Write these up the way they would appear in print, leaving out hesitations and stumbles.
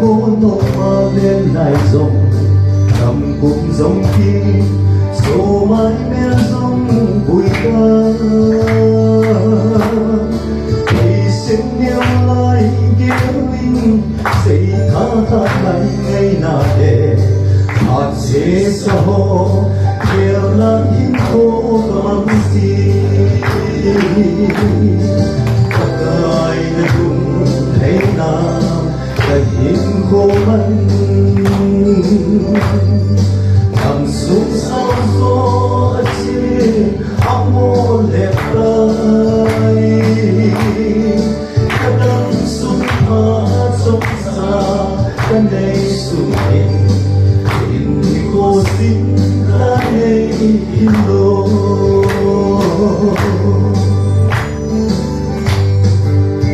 khô tóc mà lên lại rồng cầm cùng dòng kia số mãi men dòng vui ca thì xin yêu lại kiếm linh xây tha tha lại ngày nào để hạt chế sao điều là những cô con gì các ai đã cùng thấy nào đã hiếm khô mình cảm xúc sao gió chia áo mô lẹp lời các đấng xuân hoa sống xa cái này xuân hình hình cô xin cái này lô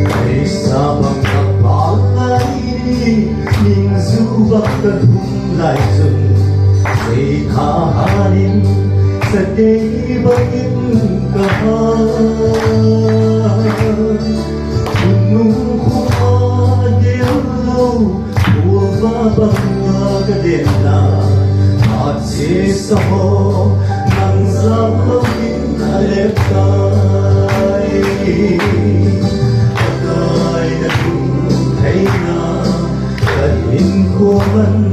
ngày xa bằng các bạn lại nhìn du bắc ta thung lại rừng xây tha hanin sa day bagin ka nung kuma delo uwa bang kadena at si sa nang zamlin aleptai agay na tunay na kahin ko man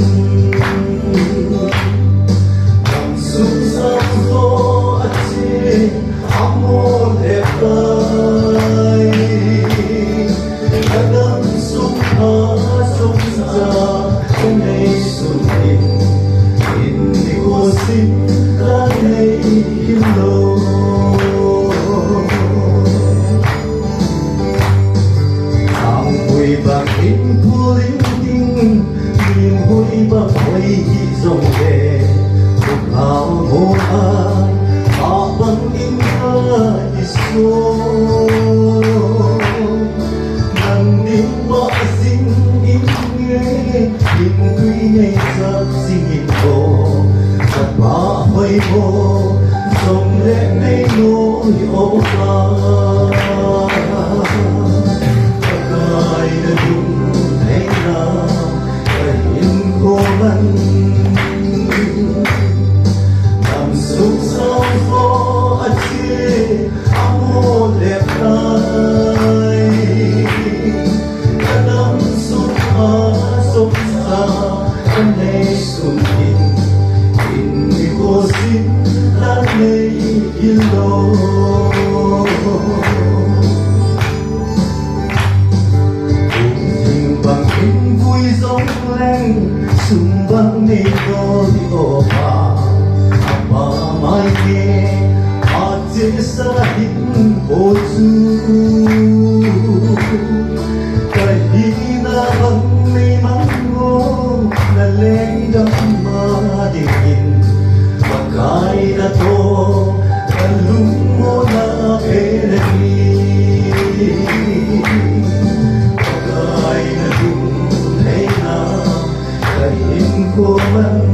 dòng về một hào vô ai họ vẫn in thơ Giêsu nàng đến bỏ xin in nghe in quy ngày giấc xin in cô thật bỏ hơi vô dòng lệ này nỗi ô ca các ai đã dùng thấy nào đã in cô mình cảm xúc sao gió chia áo mô đẹp tay đã đắm xuân hoa sống xa cái này xuân hình đi cô xin đã lấy yên lô bằng tiếng vui giông lên sumbang ni ko di opa apa mai ke ate sahin bozu kahina bang ni mango na leng dam ma din makai na to kalung mo na perani makai na dum hey na kahin ko man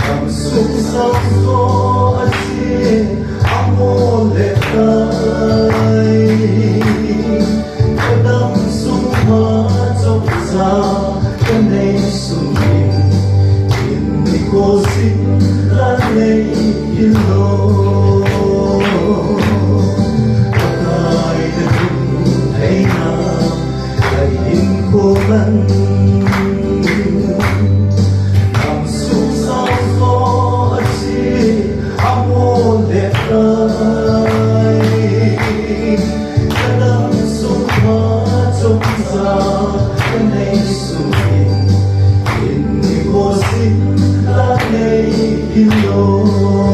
cảm xúc sao gió chia áo mô lệ tay cái đắm xuân hoa trong xa cái này xuân hình thì cô xin đã lấy yên lô các ai đã cùng thấy nào kahin ko man cảm xúc sao gió chia áo mô đẹp tay cái đắm xuân hoa trong xa cái này xuân hình thì cô xin đã lấy yên lô